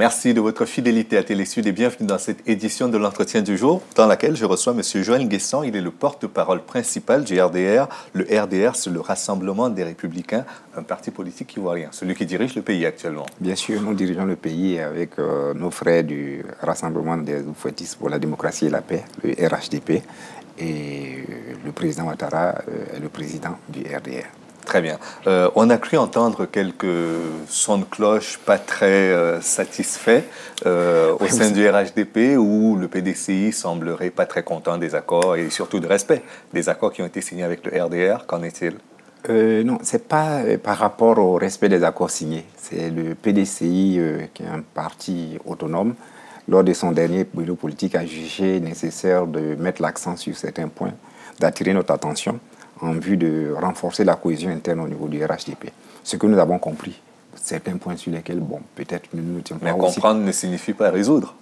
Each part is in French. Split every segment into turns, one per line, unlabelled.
Merci de votre fidélité à Télésud et bienvenue dans cette édition de l'entretien du jour dans laquelle je reçois M. Joël Nguessan. Il est le porte-parole principal du RDR. Le RDR, c'est le Rassemblement des Républicains, un parti politique ivoirien, celui qui dirige le pays actuellement.
Bien sûr, nous dirigeons le pays avec nos frères du Rassemblement des Oufouettistes pour la démocratie et la paix, le RHDP, et le président Ouattara est le président du RDR.
Très bien. On a cru entendre quelques sons de cloche pas très satisfaits au sein du RHDP où le PDCI semblerait pas très content des accords et surtout de respect des accords qui ont été signés avec le RDR. Qu'en est-il?
Non, ce n'est pas par rapport au respect des accords signés. C'est le PDCI qui est un parti autonome. Lors de son dernier bureau politique, a jugé nécessaire de mettre l'accent sur certains points, d'attirer notre attention en vue de renforcer la cohésion interne au niveau du RHDP. Ce que nous avons compris, certains points sur lesquels, bon, peut-être nous ne tiens pas.
Mais comprendre ne signifie pas résoudre.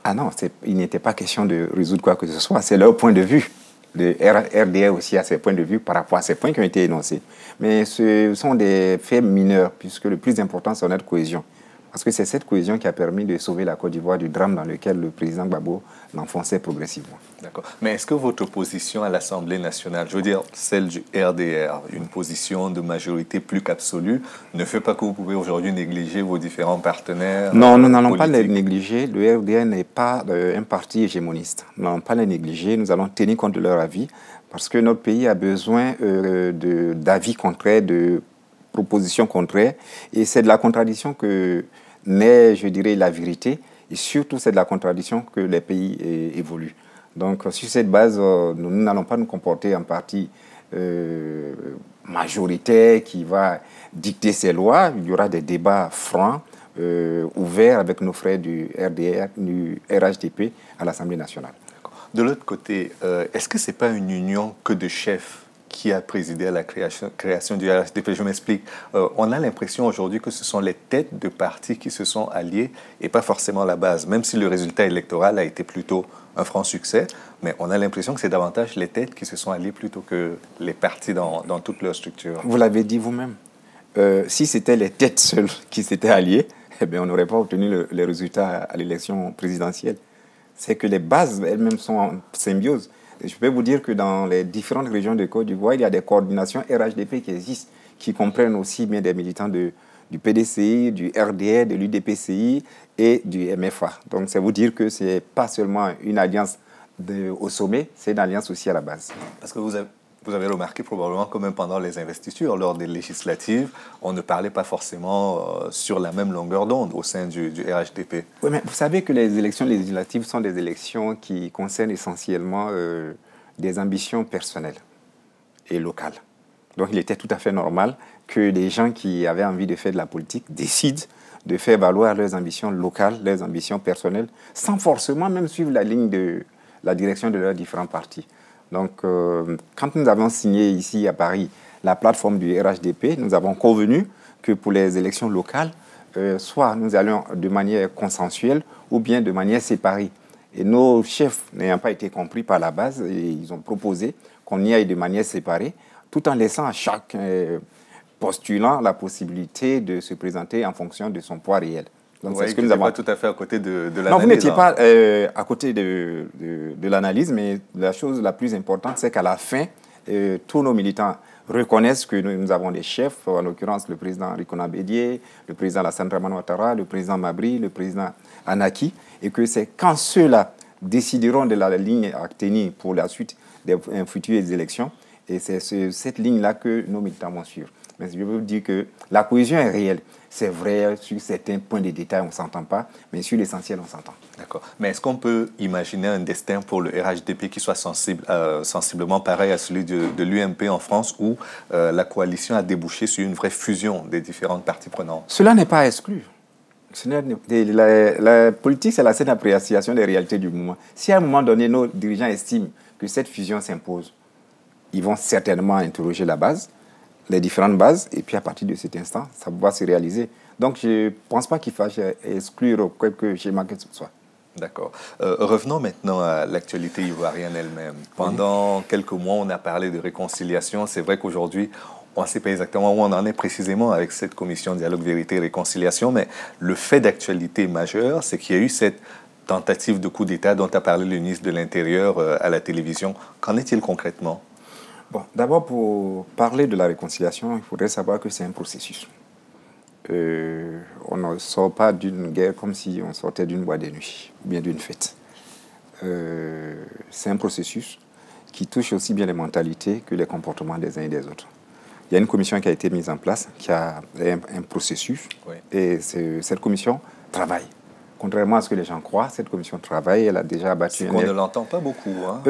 Ah non, il n'était pas question de résoudre quoi que ce soit, c'est leur point de vue. Le RDR aussi a ses points de vue par rapport à ces points qui ont été énoncés. Mais ce sont des faits mineurs, puisque le plus important, c'est notre cohésion. Parce que c'est cette cohésion qui a permis de sauver la Côte d'Ivoire du drame dans lequel le président Gbagbo l'enfonçait progressivement.
D'accord. Mais est-ce que votre position à l'Assemblée nationale, je veux dire celle du RDR, une position de majorité plus qu'absolue, ne fait pas que vous pouvez aujourd'hui négliger vos différents partenaires?
Non, nous n'allons pas les négliger. Le RDR n'est pas un parti hégémoniste. Nous n'allons pas les négliger. Nous allons tenir compte de leur avis parce que notre pays a besoin d'avis contraires, de propositions contraires. Et c'est de la contradiction que naît, je dirais, la vérité. Et surtout, c'est de la contradiction que les pays évoluent. Donc, sur cette base, nous n'allons pas nous comporter en parti majoritaire qui va dicter ses lois. Il y aura des débats francs, ouverts avec nos frères du RDR, du RHDP à l'Assemblée nationale.
De l'autre côté, est-ce que ce n'est pas une union que de chefs qui a présidé à la création du RHDP? Je m'explique. On a l'impression aujourd'hui que ce sont les têtes de partis qui se sont alliés et pas forcément la base, même si le résultat électoral a été plutôt un franc succès, mais on a l'impression que c'est davantage les têtes qui se sont alliées plutôt que les partis dans toute leur structure.
Vous l'avez dit vous-même. Si c'était les têtes seules qui s'étaient alliées, eh bien, on n'aurait pas obtenu les résultats à l'élection présidentielle. C'est que les bases elles-mêmes sont en symbiose. Je peux vous dire que dans les différentes régions de Côte d'Ivoire, il y a des coordinations RHDP qui existent, qui comprennent aussi bien des militants du PDCI, du RDR, de l'UDPCI et du MFA. Donc, c'est vous dire que ce n'est pas seulement une alliance au sommet, c'est une alliance aussi à la base.
Parce que vous avez remarqué probablement que même pendant les investitures, lors des législatives, on ne parlait pas forcément sur la même longueur d'onde au sein du RHDP.
Oui, mais vous savez que les élections législatives sont des élections qui concernent essentiellement des ambitions personnelles et locales. Donc il était tout à fait normal que des gens qui avaient envie de faire de la politique décident de faire valoir leurs ambitions locales, leurs ambitions personnelles, sans forcément même suivre la ligne de la direction de leurs différents partis. Donc, quand nous avons signé ici à Paris la plateforme du RHDP, nous avons convenu que pour les élections locales, soit nous allions de manière consensuelle ou bien de manière séparée. Et nos chefs n'ayant pas été compris par la base, ils ont proposé qu'on y aille de manière séparée, tout en laissant à chaque postulant la possibilité de se présenter en fonction de son poids réel.
Donc, c'est ce que nous avons pas tout à fait à côté de l'analyse.
Non, vous n'étiez pas à côté de l'analyse, mais la chose la plus importante, c'est qu'à la fin, tous nos militants reconnaissent que nous avons des chefs, en l'occurrence le président Rikona Bédié, le président Alassane Dramane Ouattara, le président Mabri, le président Anaki, et que c'est quand ceux-là décideront de la ligne à tenir pour la suite des futures élections, et c'est cette ligne-là que nos militants vont suivre. Mais je veux vous dire que la cohésion est réelle. C'est vrai, sur certains points de détail, on ne s'entend pas, mais sur l'essentiel, on s'entend.
D'accord. Mais est-ce qu'on peut imaginer un destin pour le RHDP qui soit sensiblement pareil à celui de l'UMP en France, où la coalition a débouché sur une vraie fusion des différentes parties prenantes?
Cela n'est pas exclu. La politique, c'est la seule appréciation des réalités du moment. Si à un moment donné, nos dirigeants estiment que cette fusion s'impose, ils vont certainement interroger la base, les différentes bases, et puis à partir de cet instant, ça va se réaliser. Donc, je ne pense pas qu'il faille exclure quelque schéma que ce soit.
D'accord. Revenons maintenant à l'actualité ivoirienne elle-même. Pendant quelques mois, on a parlé de réconciliation. C'est vrai qu'aujourd'hui, on ne sait pas exactement où on en est précisément avec cette commission dialogue, vérité et réconciliation, mais le fait d'actualité majeur, c'est qu'il y a eu cette tentative de coup d'État dont a parlé le ministre de l'Intérieur à la télévision. Qu'en est-il concrètement?
Bon, d'abord, pour parler de la réconciliation, il faudrait savoir que c'est un processus. On ne sort pas d'une guerre comme si on sortait d'une boîte de nuit ou bien d'une fête. C'est un processus qui touche aussi bien les mentalités que les comportements des uns et des autres. Il y a une commission qui a été mise en place, qui a un processus, oui. Et cette commission travaille. Contrairement à ce que les gens croient, cette commission travaille, elle a déjà abattu...
On ne l'entend pas beaucoup. Hein.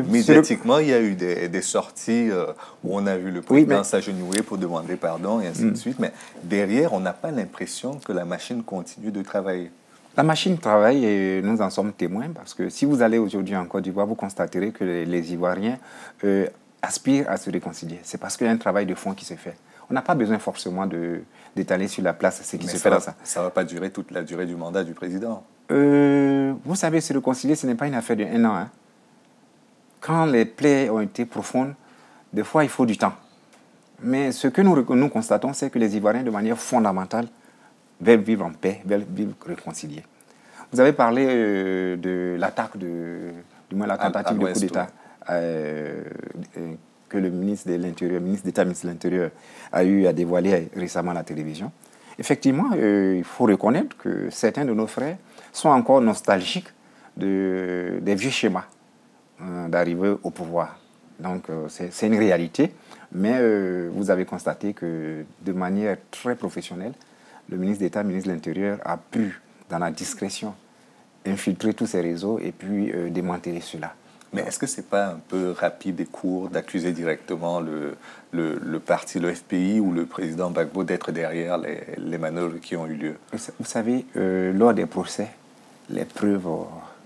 Médiatiquement, il y a eu des sorties où on a vu le président s'agenouiller pour demander pardon et ainsi de suite. Mais derrière, on n'a pas l'impression que la machine continue de travailler.
La machine travaille et nous en sommes témoins parce que si vous allez aujourd'hui en Côte d'Ivoire, vous constaterez que les Ivoiriens aspirent à se réconcilier. C'est parce qu'il y a un travail de fond qui se fait. On n'a pas besoin forcément d'étaler sur la place ce qui se fait dans ça.
Ça ne va pas durer toute la durée du mandat du président.
Vous savez, se réconcilier, ce n'est pas une affaire d'1 an. Hein. Quand les plaies ont été profondes, des fois, il faut du temps. Mais ce que nous constatons, c'est que les Ivoiriens, de manière fondamentale, veulent vivre en paix, veulent vivre réconciliés. Vous avez parlé de l'attaque, du moins la tentative de coup d'État que le ministre de l'Intérieur, ministre de l'Intérieur, a eu à dévoiler récemment à la télévision. Effectivement, il faut reconnaître que certains de nos frères sont encore nostalgiques des vieux schémas d'arriver au pouvoir. Donc, c'est une réalité, mais vous avez constaté que de manière très professionnelle, le ministre d'État, ministre de l'Intérieur, a pu, dans la discrétion, infiltrer tous ces réseaux et puis démanteler cela.
Mais est-ce que ce n'est pas un peu rapide et court d'accuser directement le parti, le FPI ou le président Gbagbo d'être derrière les manœuvres qui ont eu lieu?
Vous savez, lors des procès, les preuves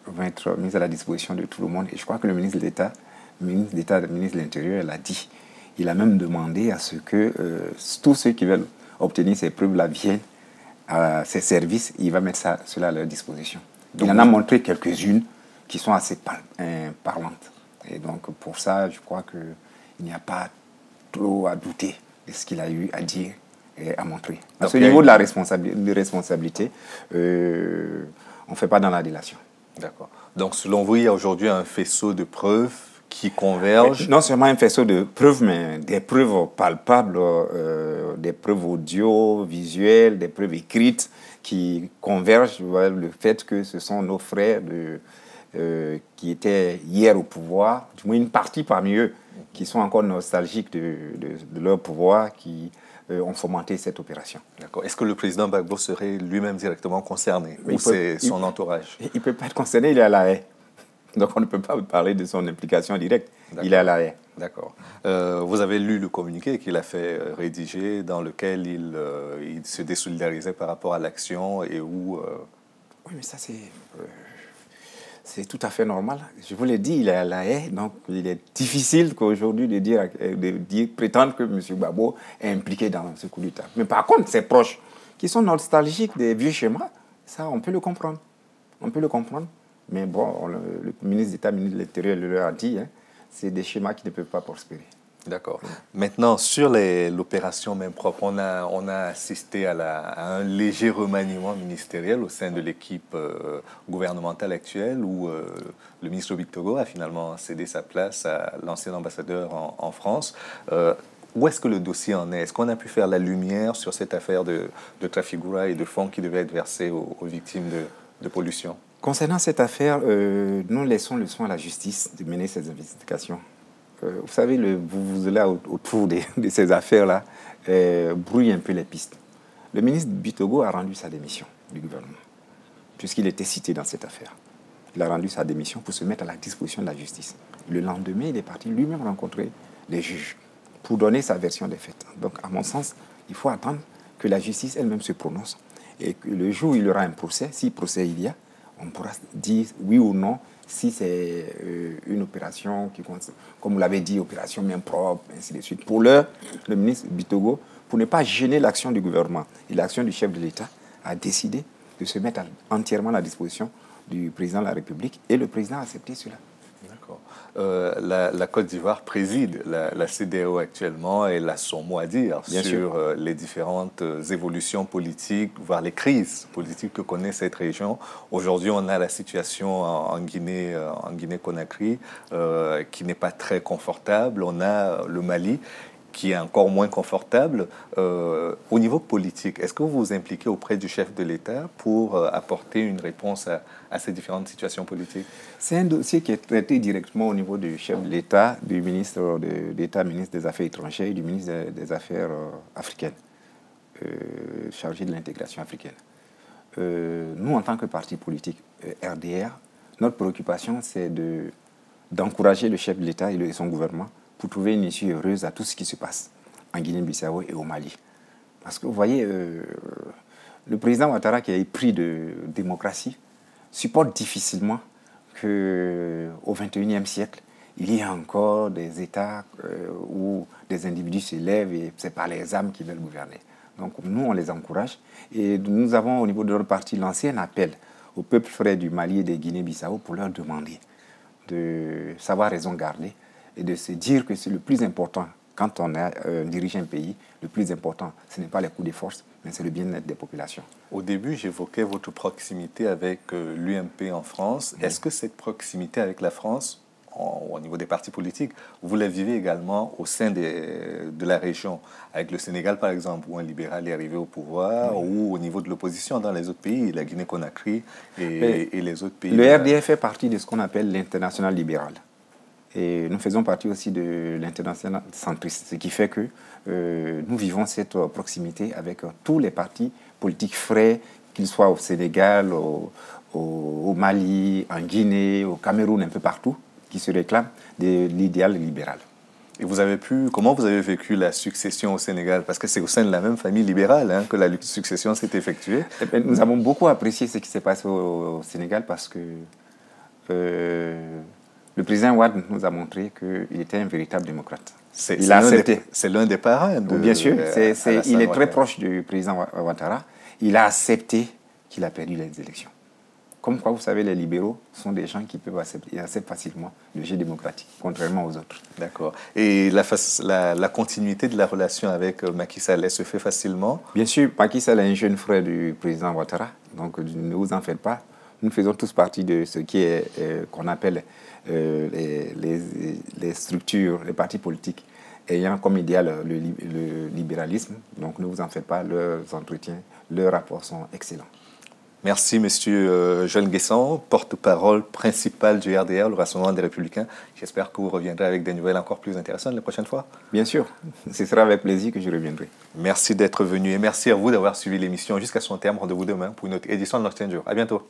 vont être mises à la disposition de tout le monde. Et je crois que le ministre d'État, ministre de l'Intérieur, l'a dit. Il a même demandé à ce que tous ceux qui veulent obtenir ces preuves-là viennent à ses services. Il va mettre cela à leur disposition. Donc, il en a montré quelques-unes qui sont assez parlantes. Et donc, pour ça, je crois qu'il n'y a pas trop à douter de ce qu'il a eu à dire et à montrer. À ce niveau de la responsabilité, on ne fait pas dans la délation.
D'accord. Donc, selon vous, il y a aujourd'hui un faisceau de preuves qui convergent?
Non seulement un faisceau de preuves, mais des preuves palpables, des preuves audio, visuelles, des preuves écrites qui convergent vers le fait que ce sont nos frères qui étaient hier au pouvoir, du moins une partie parmi eux, qui sont encore nostalgiques de leur pouvoir, qui ont fomenté cette opération.
D'accord. Est-ce que le président Gbagbo serait lui-même directement concerné ou c'est son entourage?
Il ne peut pas être concerné, il est à la haie. Donc on ne peut pas parler de son implication directe. Il est à la haie.
D'accord. Vous avez lu le communiqué qu'il a fait rédiger dans lequel il se désolidarisait par rapport à l'action et où...
Oui, mais ça c'est tout à fait normal. Je vous l'ai dit, il est à la haie, donc il est difficile qu'aujourd'hui de prétendre que M. Gbagbo est impliqué dans ce coup d'État. Mais par contre, ses proches, qui sont nostalgiques des vieux schémas, ça, on peut le comprendre. On peut le comprendre. Mais bon, le ministre d'État, ministre de l'Intérieur, leur a dit, hein, c'est des schémas qui ne peuvent pas prospérer.
D'accord. Maintenant, sur l'opération main propre, on a assisté à un léger remaniement ministériel au sein de l'équipe gouvernementale actuelle où le ministre Victogo a finalement cédé sa place à l'ancien ambassadeur en France. Où est-ce que le dossier en est? Est-ce qu'on a pu faire la lumière sur cette affaire de trafigura et de fonds qui devaient être versés aux victimes de pollution?
Concernant cette affaire, nous laissons le soin à la justice de mener ces investigations. Vous savez, vous là autour de ces affaires-là brouille un peu les pistes. Le ministre Bitogo a rendu sa démission du gouvernement, puisqu'il était cité dans cette affaire. Il a rendu sa démission pour se mettre à la disposition de la justice. Le lendemain, il est parti lui-même rencontrer les juges pour donner sa version des faits. Donc, à mon sens, il faut attendre que la justice elle-même se prononce et que le jour où il y aura un procès, si procès il y a, on pourra dire oui ou non si c'est une opération qui, comme vous l'avez dit, opération main propre, ainsi de suite. Pour l'heure, le ministre Bitogo, pour ne pas gêner l'action du gouvernement et l'action du chef de l'État, a décidé de se mettre entièrement à la disposition du président de la République et le président a accepté cela.
D'accord. La Côte d'Ivoire préside la CEDEAO actuellement et elle a son mot à dire
Bien
sur
sûr.
les différentes évolutions politiques, voire les crises politiques que connaît cette région. Aujourd'hui, on a la situation en Guinée-Conakry qui n'est pas très confortable. On a le Mali qui est encore moins confortable. Au niveau politique, est-ce que vous vous impliquez auprès du chef de l'État pour apporter une réponse à ces différentes situations politiques?
C'est un dossier qui est traité directement au niveau du chef de l'État, du ministre d'État, ministre des Affaires étrangères et du ministre des Affaires africaines, chargé de l'intégration africaine. Nous, en tant que parti politique RDR, notre préoccupation, c'est d'encourager le chef de l'État et son gouvernement pour trouver une issue heureuse à tout ce qui se passe en Guinée-Bissau et au Mali. Parce que vous voyez, le président Ouattara, qui a épris de démocratie, supporte difficilement qu'au XXIe siècle, il y a encore des États où des individus se lèvent et ce n'est pas les âmes qui veulent gouverner. Donc nous, on les encourage. Et nous avons, au niveau de notre parti, lancé un appel au peuple frère du Mali et de Guinée-Bissau pour leur demander de savoir raison garder et de se dire que c'est le plus important quand on dirige un pays. Le plus important, ce n'est pas les coups de force, mais c'est le bien-être des populations.
Au début, j'évoquais votre proximité avec l'UMP en France. Est-ce que cette proximité avec la France, au niveau des partis politiques, vous la vivez également au sein de la région, avec le Sénégal par exemple, où un libéral est arrivé au pouvoir, ou au niveau de l'opposition dans les autres pays, la Guinée-Conakry et les autres pays?
Le RDF fait partie de ce qu'on appelle l'international libéral. Et nous faisons partie aussi de l'international centriste, ce qui fait que nous vivons cette proximité avec tous les partis politiques frais, qu'ils soient au Sénégal, au Mali, en Guinée, au Cameroun, un peu partout, qui se réclament de l'idéal libéral.
Et comment vous avez vécu la succession au Sénégal? Parce que c'est au sein de la même famille libérale que la succession s'est effectuée.
Nous avons beaucoup apprécié ce qui s'est passé au Sénégal parce que le président Ouad nous a montré qu'il était un véritable démocrate.
Il a accepté. C'est l'un des parrains de
Bien sûr, il est
Ouattara.
très proche du président Ouattara. Il a accepté qu'il a perdu les élections. Comme quoi, vous savez, les libéraux sont des gens qui peuvent accepter facilement le jeu démocratique, contrairement aux autres.
D'accord. Et la continuité de la relation avec Macky Sall, elle se fait facilement?
Bien sûr, Macky Sall est un jeune frère du président Ouattara, donc ne vous en faites pas. Nous faisons tous partie de ce qui est qu'on appelle les structures, les partis politiques ayant comme idéal le libéralisme. Donc ne vous en faites pas, leurs entretiens, leurs rapports sont excellents.
Merci, Monsieur Joël Nguessan, porte-parole principal du RDR, le Rassemblement des Républicains. J'espère que vous reviendrez avec des nouvelles encore plus intéressantes la prochaine fois.
Bien sûr, ce sera avec plaisir que je reviendrai.
Merci d'être venu et merci à vous d'avoir suivi l'émission jusqu'à son terme. Rendez-vous demain pour une autre édition de Nocturne Jour. À bientôt.